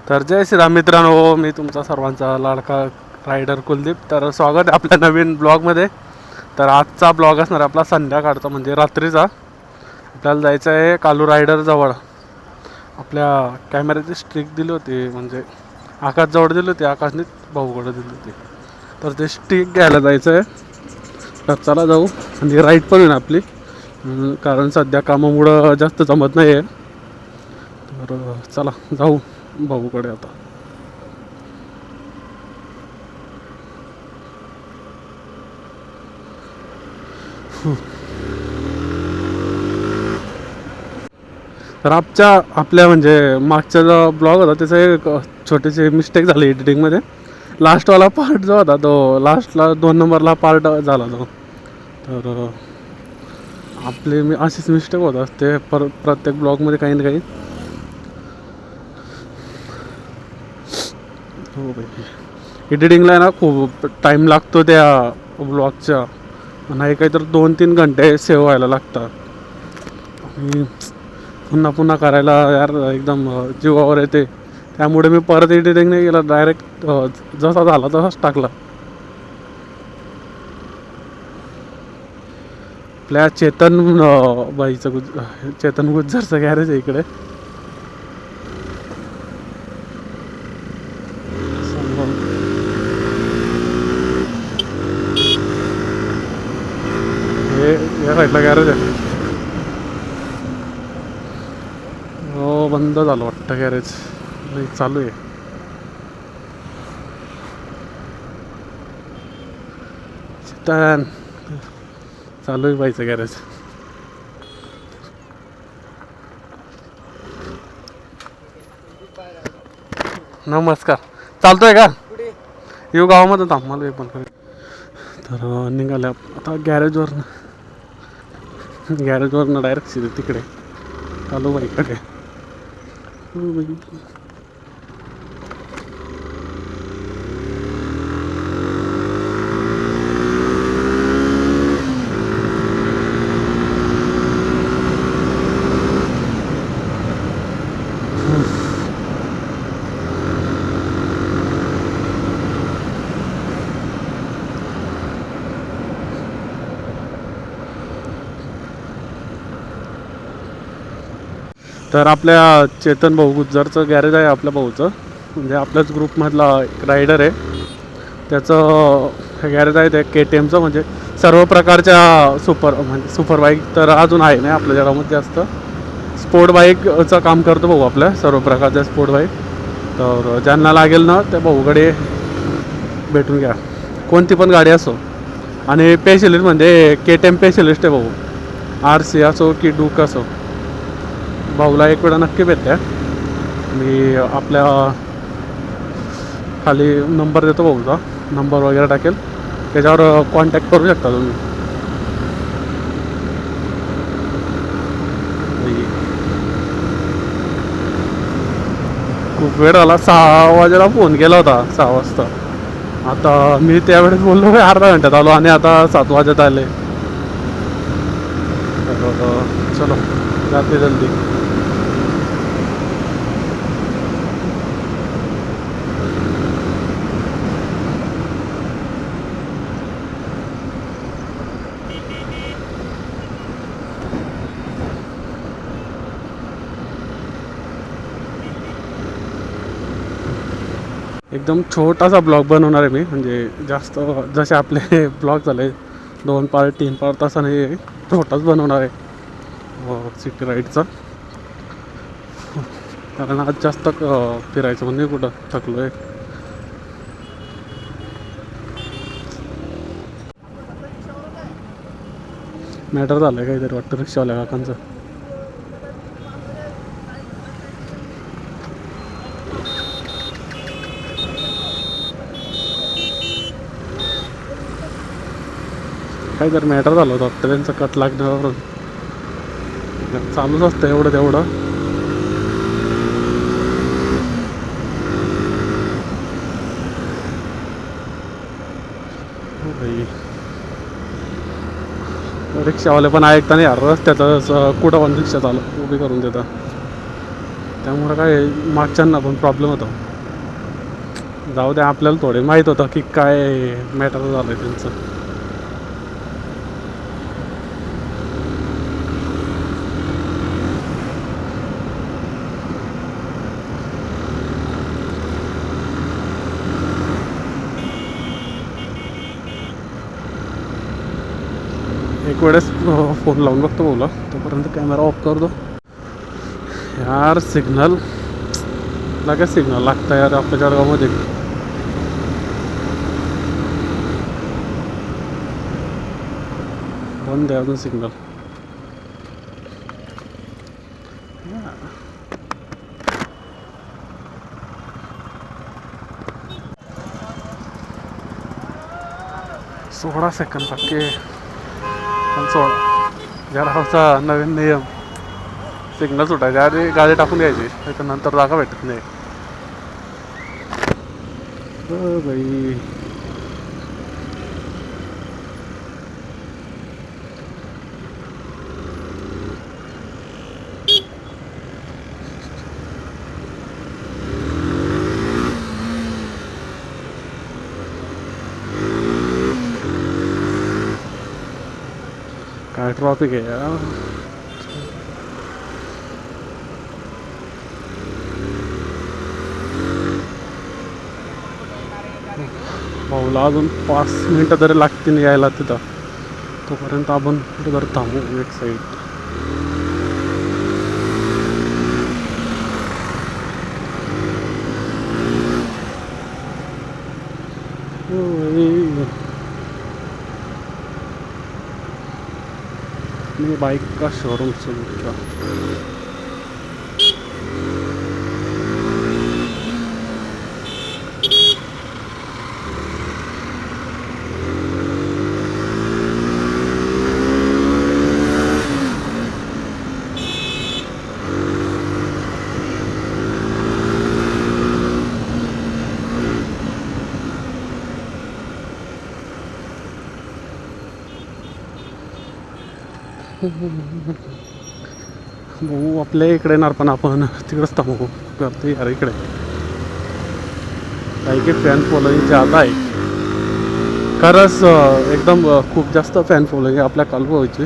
तर जय श्रीराम मित्रांनो, मी तुमचा सर्वांचा लाडका रायडर कुलदीप. तर स्वागत आहे आपल्या नवीन ब्लॉगमध्ये. तर आजचा ब्लॉग असणार आपला संध्याकाळचा म्हणजे रात्रीचा. आपल्याला जायचं आहे कालू रायडर जवळ. आपल्या कॅमेऱ्याची स्ट्रिक दिली होती, म्हणजे आकाश जवळ दिली होती, आकाशने भाऊकडे दिली होती. तर ते स्टिक घ्यायला जायचं आहे. तर चला जाऊ आणि राईड पण होईल आपली, कारण सध्या कामामुळं जास्त जमत नाही आहे. तर चला जाऊ भाऊकडे आता. तर आपल्या म्हणजे मागचा जो ब्लॉग होता त्याचा एक छोटीशी मिस्टेक झाली एडिटिंगमध्ये. लास्टवाला पार्ट जो होता तो लास्टला 2 नंबरला पार्ट झाला तो. तर आपले मी अशीच मिस्टेक होत असते प्रत्येक ब्लॉगमध्ये काही ना काही. हो भाई, एडिटिंगला ना खूप टाईम लागतो त्या ब्लॉगच्या. नाही काही तर 2-3 घंटे सेव्ह व्हायला लागतात. आणि पुन्हा पुन्हा करायला यार एकदम जीवावर येते. त्यामुळे मी परत एडिटिंग नाही केलं, डायरेक्ट जसा झाला तसाच टाकला. आपल्या चेतन बाईचं चेतन गुज्जरचं गॅरेज आहे इकडे. हे या साईडला गॅरेज आहे. हो, बंद झालं वाटतं गॅरेज, नाही चालू आहे. चेतन चालू आहे बाईचं गॅरेज. नमस्कार. चालतोय का? येऊ गावामध्ये थांब, मला एक पण करेल. तर निघाले आता गॅरेजवरनं डायरेक्ट सीधे तिकडे चालू बाईकडे. तर आपल्या चेतन भाऊ गुज्जरचं गॅरेज आहे आपल्या भाऊचं, म्हणजे आपल्याच ग्रुपमधला एक रायडर आहे. त्याचं हे गॅरेज आहे ते KTMचं, म्हणजे सर्व प्रकारच्या सुपर बाईक तर अजून आहे नाही आपल्या जगामध्ये जास्त. स्पोर्ट बाईकचं काम करतो भाऊ आपल्या, सर्व प्रकारच्या स्पोर्ट बाईक. तर ज्यांना लागेल ना त्या भाऊकडे भेटून घ्या, कोणती पण गाडी असो. आणि स्पेशलिस्ट म्हणजे KTM स्पेशलिस्ट आहे भाऊ. RC असो की डूक असो, भाऊला एक वेळा नक्की भेटते. मी आपल्या खाली नंबर देतो भाऊचा, नंबर वगैरे टाकेल, त्याच्यावर कॉन्टॅक्ट करू शकता तुम्ही. खूप वेळ झाला, 6 वाजेला फोन केला होता, 6 वाजता. आता मी त्यावेळेस बोललो अर्धा घंट्यात आलो आणि आता 7 वाजत आले. चलो जाते जल्दी. एकदम छोटासा ब्लॉग बनवणार आहे मी, म्हणजे जास्त जसे आपले ब्लॉग झाले 2 पार्ट 3 पार्ट तसा नाही आहे, छोटाच बनवणार आहे सिटी राईडचा. कारण आज जास्त फिरायचं म्हणजे कुठं थकलो आहे. मॅटर झालं आहे काहीतरी वाटतं रिक्षावाल्या काकांचं. काहीतरी मॅटर झालं होतं वाटतं त्यांचं, कट लागण्यावर. चालूच असतं एवढं तेवढं. रिक्षावाले पण ऐकता नाही यार, रस्त्याचं कुठं पण रिक्षा चालू उभी करून देतात. त्यामुळं काय मागच्यांना पण प्रॉब्लेम होतो. जाऊ द्या, आपल्याला थोडे माहीत होतं की काय मॅटर झालं आहे त्यांचं. एक वेळेस फोन लावून बघतो बोला, तोपर्यंत कॅमेरा ऑफ करतो. यार सिग्नल लगेच सिग्नल लागतं यार आपल्या जळगावमध्ये. बंद आहे अजून सिग्नल. सोळा सेकंद बाकी. पण जळगावचा नवीन नियम, सिग्नल सुटायच्या आधी गाडी टाकून द्यायची, त्याच्यानंतर जागा भेटत नाही. बाई काय ट्रॉफिक आहे यार. भाऊला अजून 5 मिनटं तरी लागतील यायला तिथं. तोपर्यंत आपण कुठे जर थांबू एक साईड. मी बाईक का शोरूम सुरू केला. भाऊ आपल्या इकडे येणार, पण आपण तिकडेच थांबू करतो यार. इकडे काही फॅन फॉलोईंग जादा आहे खरंच. एकदम खूप जास्त फॅन फॉलोईंग आहे आपल्या कालभाऊची.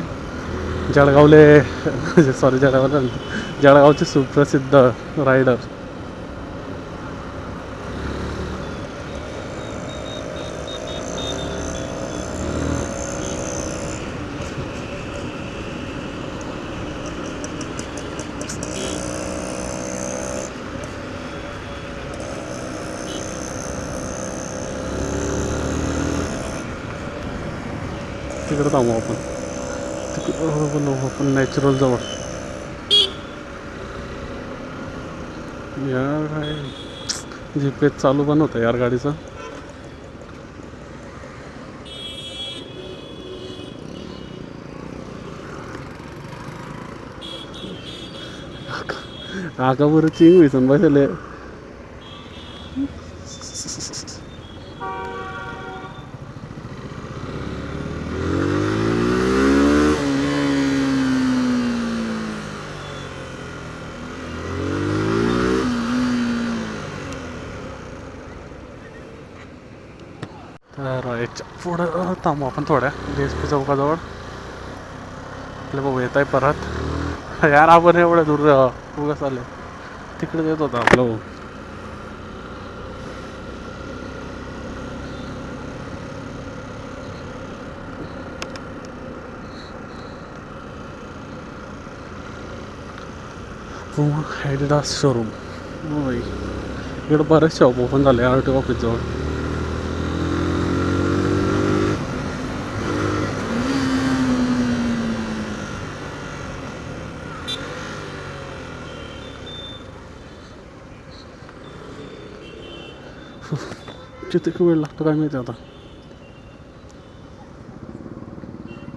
जळगावले सॉरी जळगावचे सुप्रसिद्ध रायडर. तिकडे थांबू आपण. तिकडं आपण नॅचरल जवळ. यार काय GPS चालू पण होतं यार गाडीचं. आगावर चिंग विसन बसले. तर याच्या पुढं थांबू आपण थोड्या DSP चौकाजवळ. आपले भाऊ येत आहे परत. यार आपण एवढ्या दूर उगाच आले. तिकडे येत होता आपला भाऊ. ॲडिडास शोरूम. होय, इकडं बरेच शॉप ओपन झाले RTO ऑफिसजवळ. किती वेळ लागतो काय माहिती आता.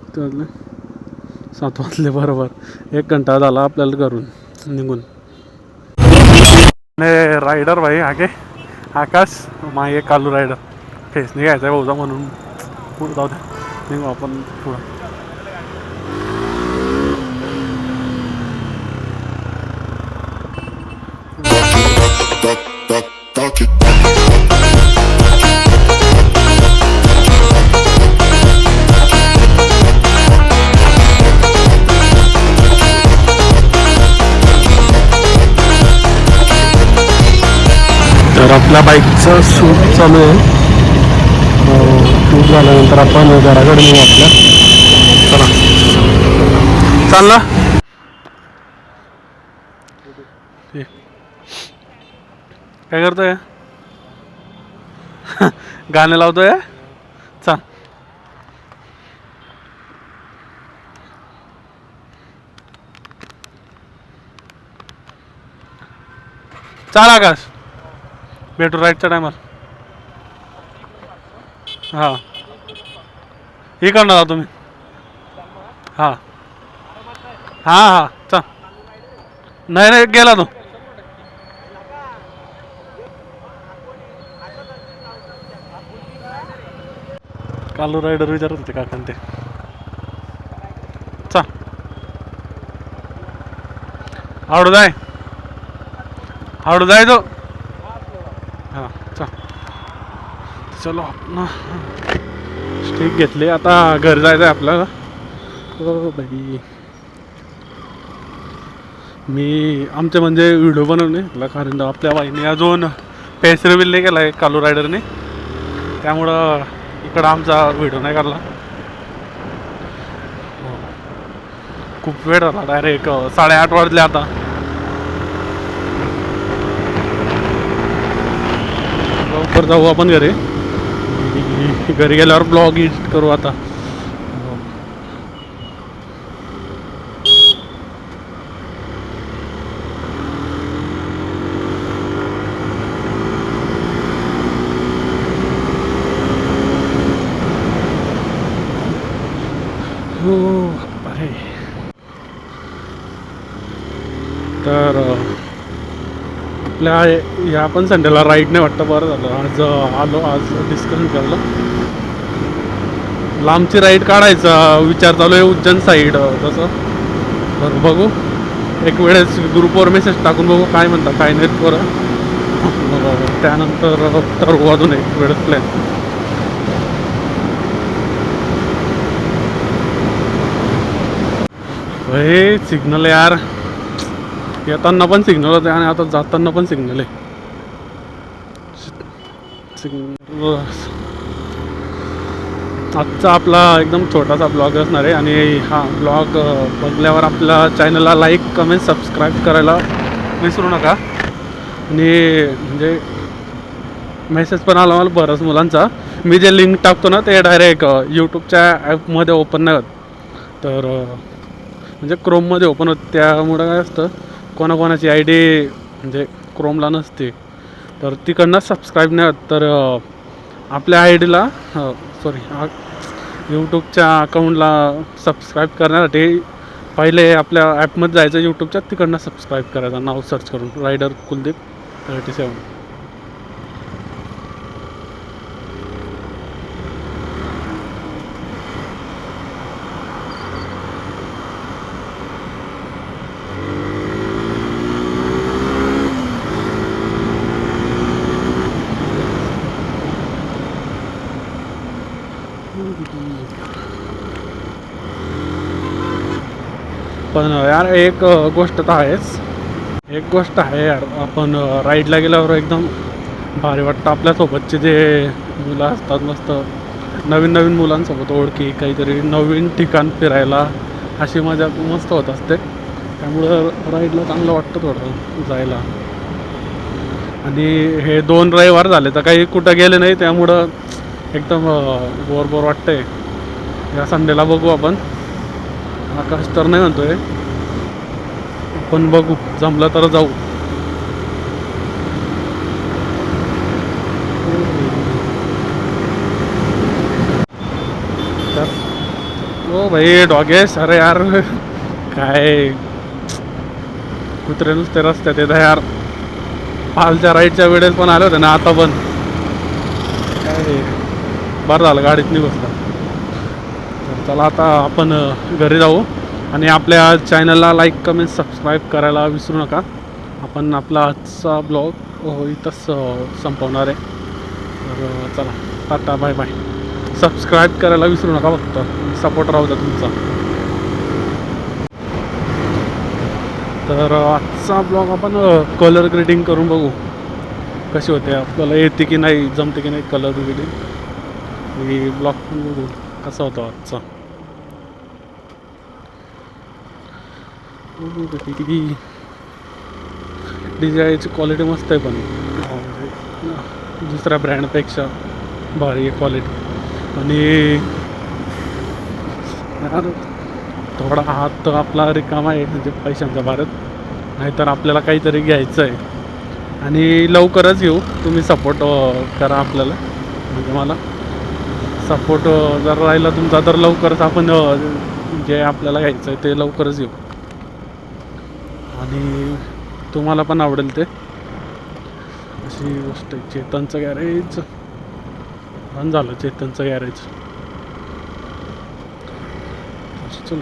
किती वाजले? 7 वाजले बरोबर. 1 घंटा झाला आपल्याला घरून निघून. रायडर भाई आगे आकाश मागे कालू रायडर. फेसने घ्यायचा आहे भाऊजा म्हणून पुढं जाऊ द्या, निघू आपण पुढं. तर आपल्या बाईकचं शूट चालू आहे. शूट झाल्यानंतर आपण घराकडे येऊ आपल्या. चला चालला काय करतोय? गाणं लावतोय. चाल चाल आकाश, भेटू राईटच्या टायमाला. हां हे करणार तुम्ही. हां हां हां चा नाही नाही गेला तो. कालू रायडर विचारत होते काकांते ते. चा आवडू जाय आवडू जाय तो. हां चा चलो ना स्टिक घेतली. आता घरी जायचं आहे आपल्याला. हो बाई मी आमचे म्हणजे व्हिडिओ बनवणे आपला, कारण आपल्या बाईने अजून फेस रिव्हील नाही केला आहे कालू रायडरने, त्यामुळं इकडं आमचा व्हिडिओ नाही काढला. खूप वेळ झाला, डायरेक्ट 8:30 वाजले आता. लवकर जाऊ आपण घरी. घरी गेल्यावर ब्लॉग एडिट करू आता. हो अरे तर आपल्या या पण संडेला राईड नाही वाटतं. बरं झालं आज आलो, आज डिस्कशन केलं. लांबची राईड काढायचा विचार चालू आहे, उज्जैन साईड तसं. बरं बघू, एक वेळेस ग्रुपवर मेसेज टाकून बघू काय म्हणता काय नाही बरं. त्यानंतर ठरवू अजून एक वेळेस प्लॅन. हे सिग्नल यार, येताना पण सिग्नल होते आणि आता जाताना पण सिग्नल आहे. सिग्नल आजचा आपला एकदम छोटासा ब्लॉग असणार आहे. आणि हा ब्लॉग बघल्यावर आपल्या चॅनलला लाईक कमेंट सबस्क्राईब करायला विसरू नका. आणि म्हणजे मेसेज पण आला मला बरंच मुलांचा. मी जे लिंक टाकतो ना ते डायरेक्ट यूट्यूबच्या ॲपमध्ये ओपन नाही होत, तर म्हणजे क्रोममध्ये ओपन होतं. त्यामुळं काय असतं, कोणाकोणाची आय डी म्हणजे क्रोमला नसते, तर तिकडनं सबस्क्राईब नाही होत. तर आपल्या आय डीला यूट्यूबच्या अकाऊंटला सबस्क्राईब करण्यासाठी पहिले आपल्या ॲपमध्ये जायचं यूट्यूबच्या, तिकडनं सबस्क्राईब करायचं नाव सर्च करून, रायडर कुलदीप 37. पण यार एक गोष्ट तर आहेच, एक गोष्ट आहे यार, आपण राईडला गेल्यावर एकदम भारी वाटतं. आपल्यासोबतचे जे मुलं असतात, मस्त नवीन नवीन मुलांसोबत ओळखी, काहीतरी नवीन ठिकाण फिरायला, अशी मजा मस्त होत असते. त्यामुळं राईडला चांगलं वाटतं थोडं जायला. आणि हे 2 रविवार झाले तर काही कुठं गेले नाही, त्यामुळं एकदम बोर वाटतंय. या संडेला बघू आपण. आकाश तर नाही म्हणतोय, पण बघू जमलं तर जाऊ. ओ भाई डॉगेश, अरे यार काय कुत्रे नुसते रस्त्यात येत यार. कालच्या राईडच्या वेळेस पण आले होते ना, आता पण काय बरं झालं गाडीत नाही बसला. तर चला आता आपण घरी जाऊ. आणि आपल्या चॅनलला लाईक कमेंट सबस्क्राईब करायला विसरू नका. आपण आपला आजचा ब्लॉग इथंच संपवणार आहे. तर चला, टाटा बाय बाय. सबस्क्राईब करायला विसरू नका, फक्त सपोर्ट राहू द्या तुमचा. तर आजचा ब्लॉग आपण कलर ग्रेडिंग करून बघू कशी होते, आपल्याला येते की नाही, जमते की नाही कलर ग्रेडिंग. ही ब्लॉग पण बघू कसा होतो आजचा. DJIची क्वालिटी मस्त आहे, पण दुसऱ्या ब्रँडपेक्षा भारी आहे क्वालिटी. आणि थोडा हात आपला रिकामा आहे, म्हणजे पैशांचा भारत. नाहीतर आपल्याला काहीतरी घ्यायचं आहे, आणि लवकरच येऊ. तुम्ही सपोर्ट करा आपल्याला, म्हणजे मला सपोर्ट जर राहिला तुमचा तर लवकरच आपण जे आपल्याला घ्यायचं आहे ते लवकरच येऊ, आणि तुम्हाला पण आवडेल ते. अशी गोष्ट आहे. चेतनचं गॅरेज बंद झालं, चेतनचं गॅरेज. चलो.